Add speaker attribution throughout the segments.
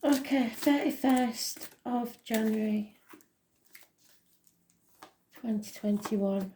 Speaker 1: Okay, 31st of January 2021.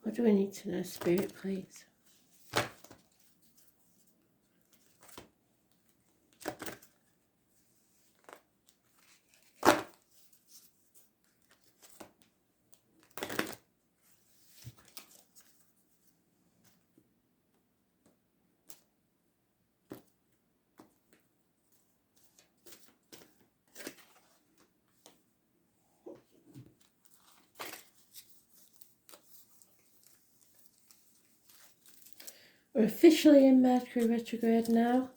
Speaker 1: What do we need to know, Spirit, please? We're officially in Mercury retrograde now.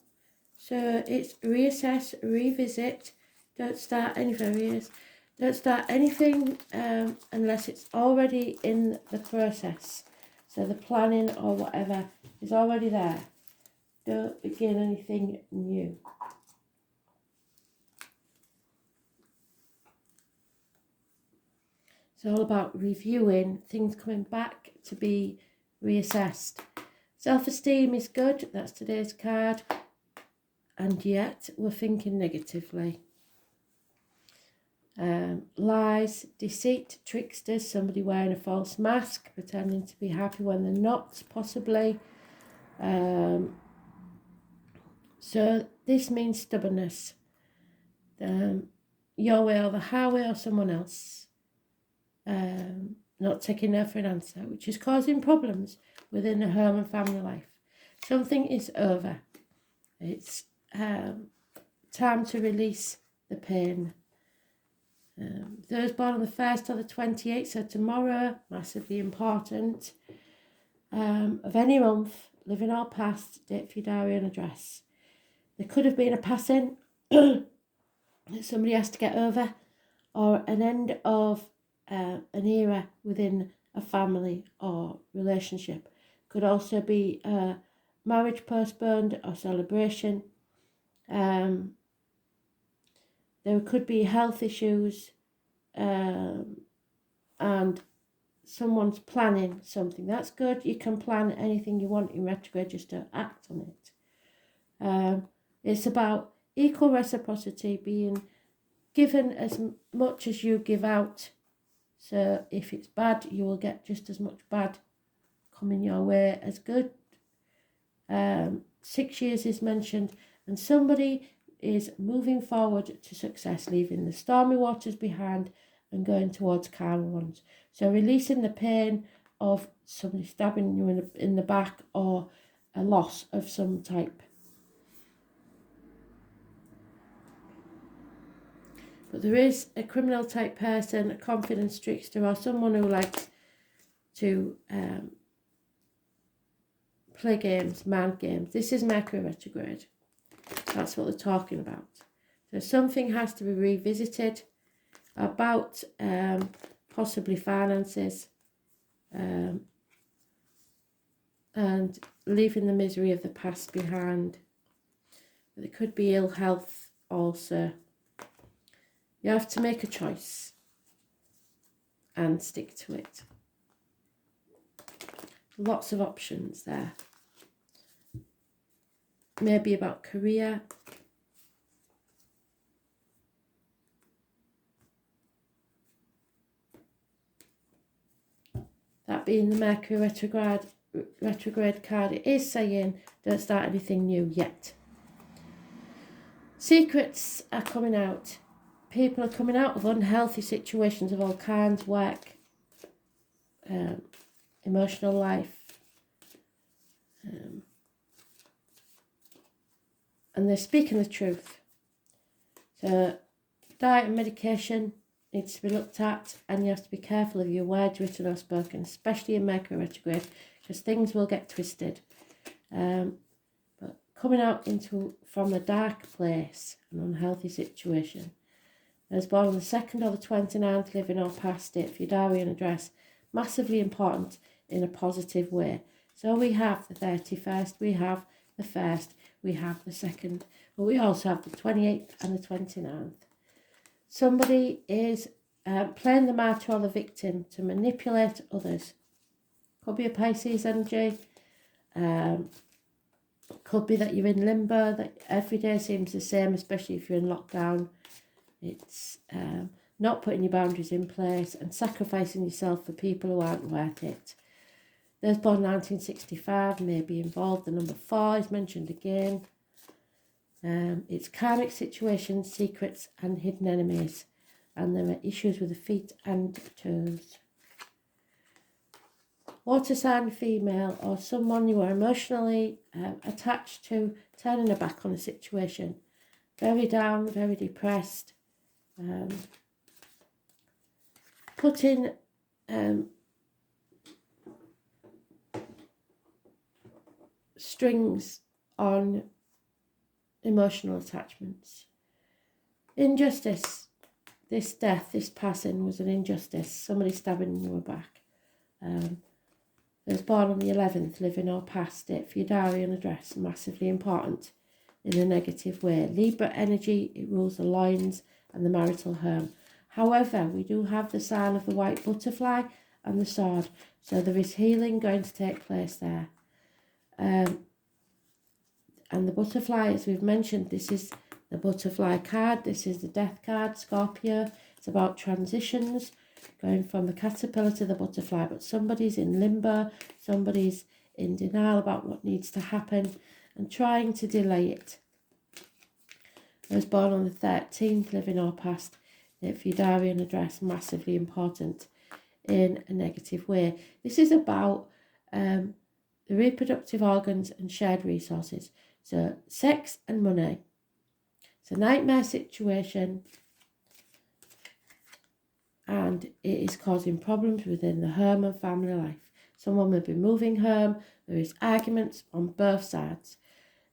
Speaker 1: So it's reassess, revisit, don't start any various, don't start anything unless it's already in the process. So the planning or whatever is already there. Don't begin anything new. It's all about reviewing, things coming back to be reassessed. Self-esteem is good, that's today's card. And yet we're thinking negatively. Lies, deceit, tricksters, somebody wearing a false mask, pretending to be happy when they're not, possibly. So this means stubbornness. Your way or the highway or someone else. Not taking no for an answer, which is causing problems within the home and family life. Something is over. It's time to release the pain. Those born on the 1st or the 28th, so tomorrow, massively important, of any month, living or past, date for your diary and address. There could have been a passing that somebody has to get over, or an end of an era within a family or relationship. Could also be marriage postponed or celebration. There could be health issues, and someone's planning something. That's good. You can plan anything you want in retrograde, just don't act on it. It's about equal reciprocity, being given as much as you give out. So if it's bad, you will get just as much bad coming your way as good. 6 years is mentioned, and somebody is moving forward to success, leaving the stormy waters behind and going towards calmer ones. So releasing the pain of somebody stabbing you in the back, or a loss of some type. But there is a criminal type person, a confidence trickster, or someone who likes to play games, mind games. This is Mercury retrograde. That's what they're talking about. So something has to be revisited about possibly finances, and leaving the misery of the past behind. But there could be ill health also. You have to make a choice and stick to it. Lots of options there. Maybe about career. That being the Mercury retrograde card, it is saying don't start anything new yet. Secrets are coming out. People are coming out of unhealthy situations of all kinds, work, emotional life. And they're speaking the truth. So diet and medication needs to be looked at, and you have to be careful of your words, written or spoken, especially in Mercury retrograde, because things will get twisted. But coming out from a dark place, an unhealthy situation. Those born on the 2nd or the 29th, living or past it, for your diary and address, massively important in a positive way. So we have the 31st, we have the 1st, we have the 2nd, but we also have the 28th and the 29th. Somebody is playing the martyr or the victim to manipulate others. Could be a Pisces energy. Could be that you're in limbo, that every day seems the same, especially if you're in lockdown. It's not putting your boundaries in place and sacrificing yourself for people who aren't worth it. Those born 1965 may be involved. The number 4 is mentioned again. It's karmic situations, secrets and hidden enemies. And there are issues with the feet and toes. Water sign female, or someone you are emotionally attached to, turning their back on a situation. Very down, very depressed. Putting strings on emotional attachments. Injustice. This death, this passing was an injustice. Somebody stabbing you back. Was born on the 11th, living or past it, for your diary and address, massively important in a negative way. Libra energy, it rules the loins and the marital home. However, we do have the sign of the white butterfly and the sword, so there is healing going to take place there. And the butterfly, as we've mentioned, this is the butterfly card, this is the death card, Scorpio. It's about transitions, going from the caterpillar to the butterfly, but somebody's in limbo, somebody's in denial about what needs to happen and trying to delay it. I was born on the 13th, living or past it, for your diary and address, massively important in a negative way. This is about the reproductive organs and shared resources. So sex and money. It's a nightmare situation, and it is causing problems within the home and family life. Someone will be moving home. There is arguments on both sides.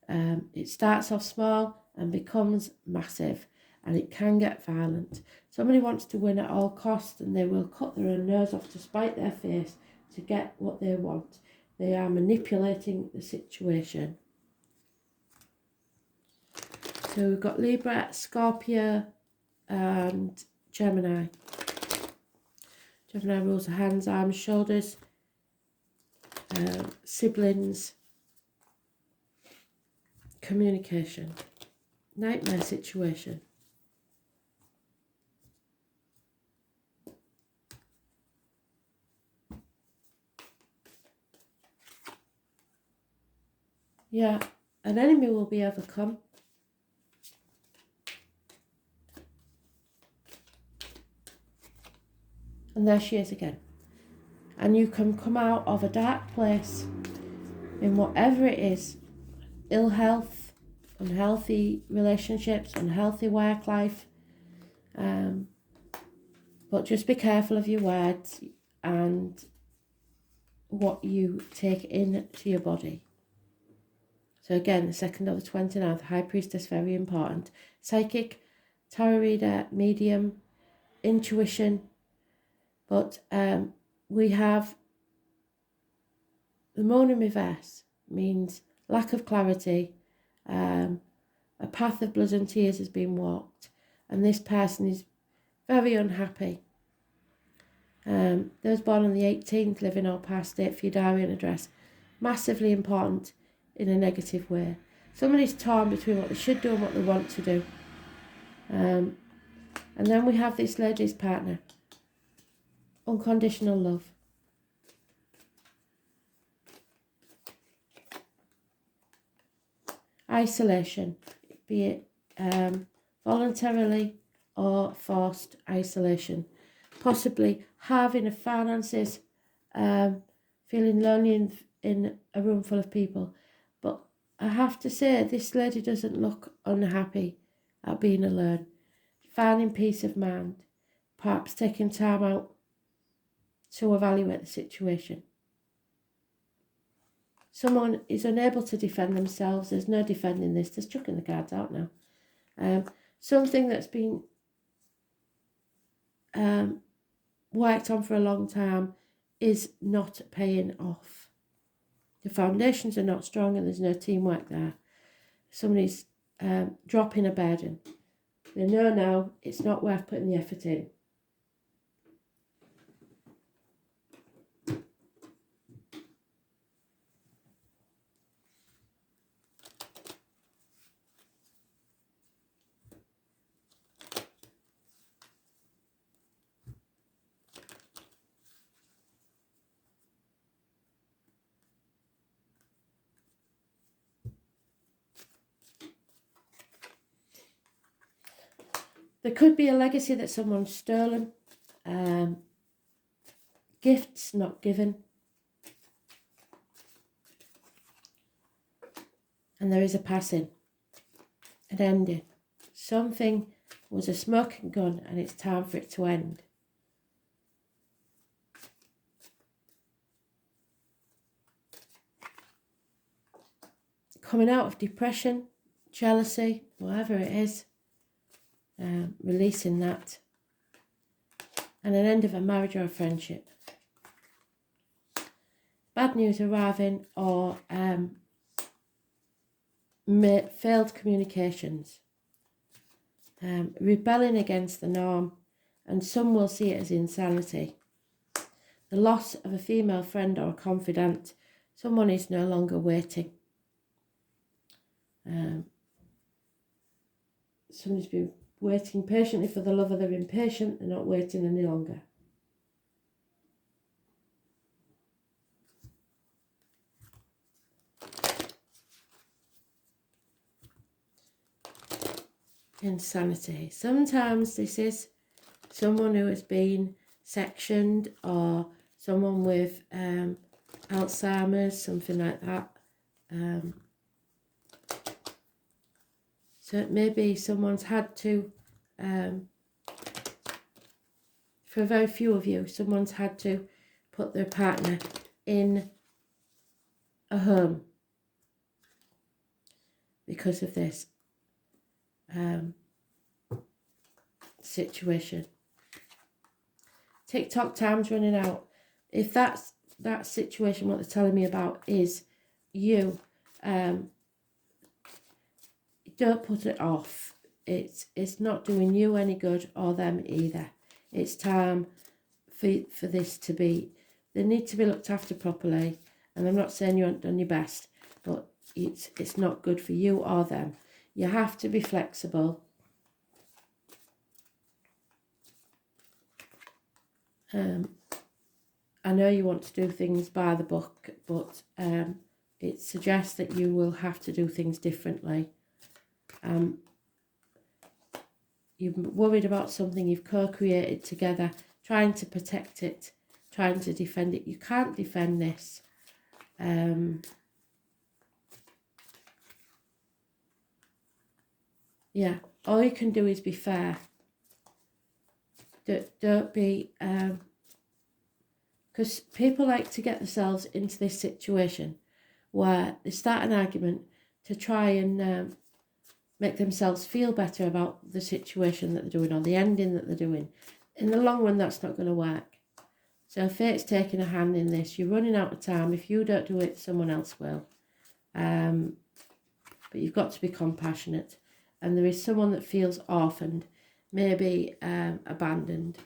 Speaker 1: It starts off small and becomes massive, and it can get violent. Somebody wants to win at all costs, and they will cut their own nose off to spite their face to get what they want. They are manipulating the situation. So we've got Libra, Scorpio and Gemini. Gemini rules the hands, arms, shoulders, siblings, communication, nightmare situation. Yeah, an enemy will be overcome. And there she is again. And you can come out of a dark place in whatever it is. Ill health, unhealthy relationships, unhealthy work life. But just be careful of your words and what you take into your body. So again, the 2nd or the 29th, High Priestess, very important. Psychic, tarot reader, medium, intuition. But we have the moon in reverse, means lack of clarity. A path of blood and tears has been walked, and this person is very unhappy. Those born on the 18th, living or past it, for your diary and address, massively important in a negative way. Somebody's torn between what they should do and what they want to do. And then we have this lady's partner. Unconditional love. Isolation, be it voluntarily or forced isolation, possibly having a finances, feeling lonely in a room full of people. But I have to say, this lady doesn't look unhappy at being alone, finding peace of mind, perhaps taking time out to evaluate the situation. Someone is unable to defend themselves. There's no defending this. They're chucking the cards out now. Something that's been worked on for a long time is not paying off. The foundations are not strong and there's no teamwork there. Somebody's dropping a burden. They know now it's not worth putting the effort in. There could be a legacy that someone's stolen, gifts not given, and there is a passing, an ending. Something was a smoking gun and it's time for it to end. Coming out of depression, jealousy, whatever it is, releasing that, and an end of a marriage or a friendship. Bad news arriving or failed communications, rebelling against the norm, and some will see it as insanity. The loss of a female friend or a confidant. Someone is no longer waiting. Somebody's been waiting patiently for the lover. They're impatient. They're not waiting any longer. Insanity. Sometimes this is someone who has been sectioned or someone with Alzheimer's, something like that. So it may be someone's had to, for very few of you, someone's had to put their partner in a home because of this situation. TikTok time's running out. If that's that situation, what they're telling me about is you, don't put it off. It's not doing you any good or them either. It's time for this to be, they need to be looked after properly. And I'm not saying you haven't done your best, but it's not good for you or them. You have to be flexible. I know you want to do things by the book, but it suggests that you will have to do things differently. You're worried about something you've co-created together, trying to protect it, trying to defend it. You can't defend this. Yeah, all you can do is be fair. Don't be, because people like to get themselves into this situation where they start an argument to try and make themselves feel better about the situation that they're doing or the ending that they're doing. In the long run, that's not going to work. So fate's taking a hand in this. You're running out of time. If you don't do it, someone else will. But you've got to be compassionate. And there is someone that feels orphaned, maybe abandoned.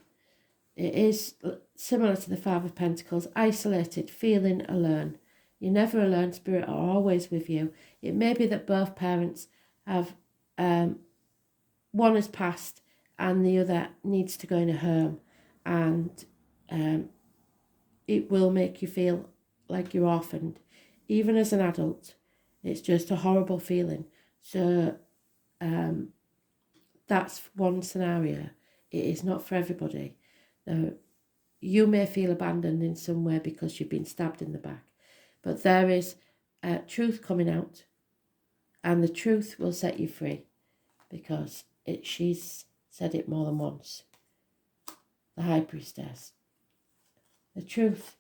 Speaker 1: It is similar to the Five of Pentacles, isolated, feeling alone. You're never alone, spirit are always with you. It may be that both parents have, one has passed and the other needs to go in a home, and it will make you feel like you're orphaned. Even as an adult, it's just a horrible feeling. So that's one scenario. It is not for everybody. Now, you may feel abandoned in some way because you've been stabbed in the back, but there is truth coming out, and the truth will set you free, because she's said it more than once. The High Priestess. The truth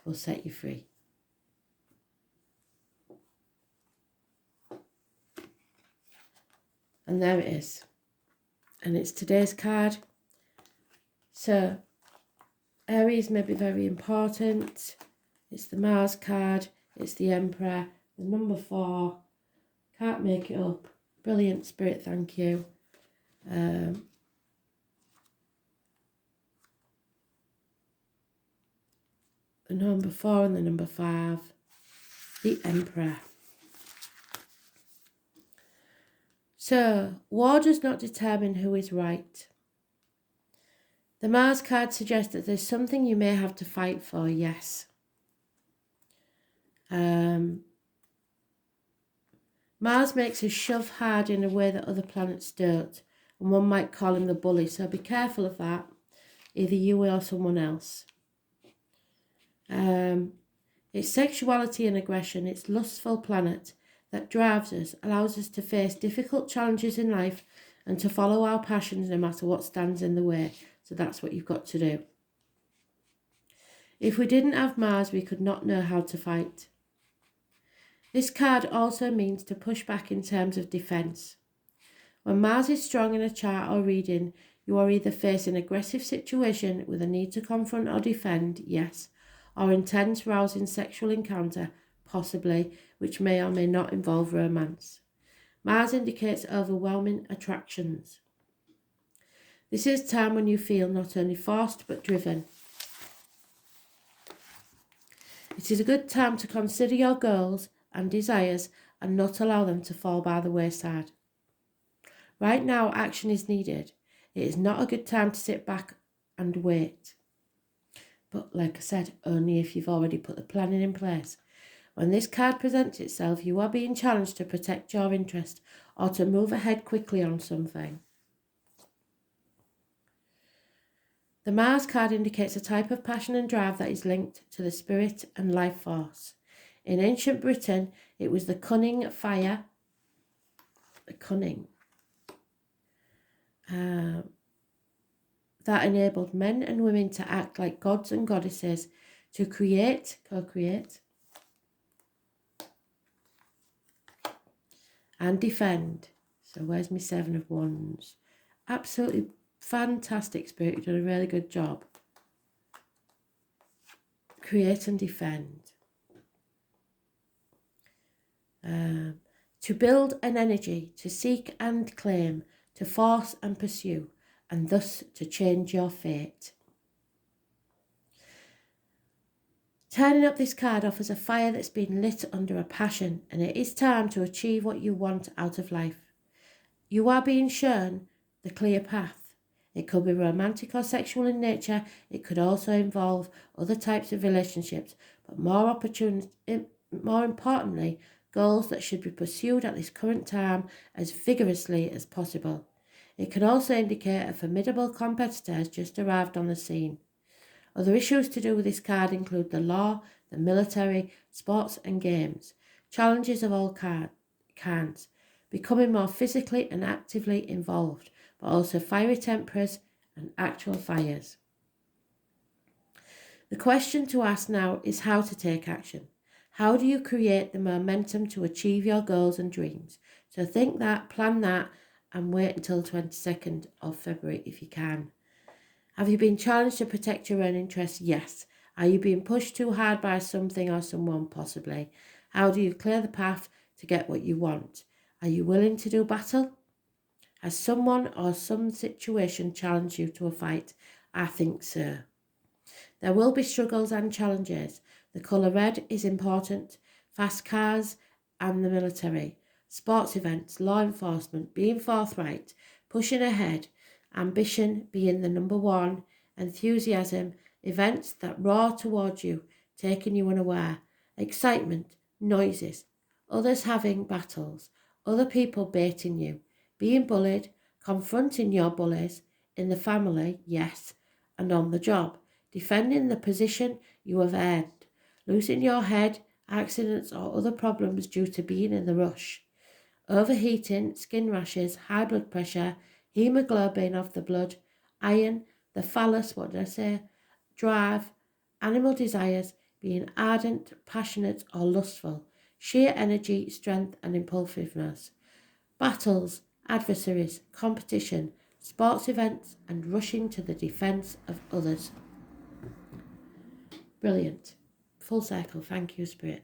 Speaker 1: will set you free. And there it is. And it's today's card. So, Aries may be very important. It's the Mars card. It's the Emperor. The number 4. Can't make it up. Brilliant, Spirit, thank you. The number 4 and the number 5. The Emperor. So, war does not determine who is right. The Mars card suggests that there's something you may have to fight for, yes. Mars makes us shove hard in a way that other planets don't, and one might call him the bully, so be careful of that, either you or someone else. It's sexuality and aggression, it's lustful planet that drives us, allows us to face difficult challenges in life and to follow our passions no matter what stands in the way. So that's what you've got to do. If we didn't have Mars, we could not know how to fight. This card also means to push back in terms of defence. When Mars is strong in a chart or reading, you are either facing an aggressive situation with a need to confront or defend, yes, or intense, rousing sexual encounter, possibly, which may or may not involve romance. Mars indicates overwhelming attractions. This is a time when you feel not only forced but driven. It is a good time to consider your goals and desires and not allow them to fall by the wayside. Right now, action is needed. It is not a good time to sit back and wait. But like I said, only if you've already put the planning in place. When this card presents itself, you are being challenged to protect your interest or to move ahead quickly on something. The Mars card indicates a type of passion and drive that is linked to the spirit and life force. In ancient Britain, it was the cunning fire, that enabled men and women to act like gods and goddesses, to create, co-create, and defend. So where's my 7 of Wands? Absolutely fantastic, Spirit. You've done a really good job. Create and defend. To build an energy, to seek and claim, to force and pursue, and thus to change your fate. Turning up this card offers a fire that's been lit under a passion, and it is time to achieve what you want out of life. You are being shown the clear path. It could be romantic or sexual in nature. It could also involve other types of relationships, but more importantly, goals that should be pursued at this current time as vigorously as possible. It can also indicate a formidable competitor has just arrived on the scene. Other issues to do with this card include the law, the military, sports and games, challenges of all kinds, becoming more physically and actively involved, but also fiery temperers and actual fires. The question to ask now is how to take action. How do you create the momentum to achieve your goals and dreams? So think that, plan that, and wait until the 22nd of February if you can. Have you been challenged to protect your own interests? Yes. Are you being pushed too hard by something or someone? Possibly. How do you clear the path to get what you want? Are you willing to do battle? Has someone or some situation challenged you to a fight? I think so. There will be struggles and challenges. The colour red is important. Fast cars and the military. Sports events, law enforcement, being forthright, pushing ahead, ambition being the number 1, enthusiasm, events that roar towards you, taking you unaware, excitement, noises, others having battles, other people baiting you, being bullied, Confronting your bullies in the family, yes, and on the job. Defending the position you have earned. Losing your head, accidents or other problems due to being in the rush. Overheating, skin rashes, high blood pressure, hemoglobin of the blood, iron, the phallus, drive, animal desires, being ardent, passionate or lustful, sheer energy, strength and impulsiveness. Battles, adversaries, competition, sports events and rushing to the defence of others. Brilliant. Full circle. Thank you, Spirit.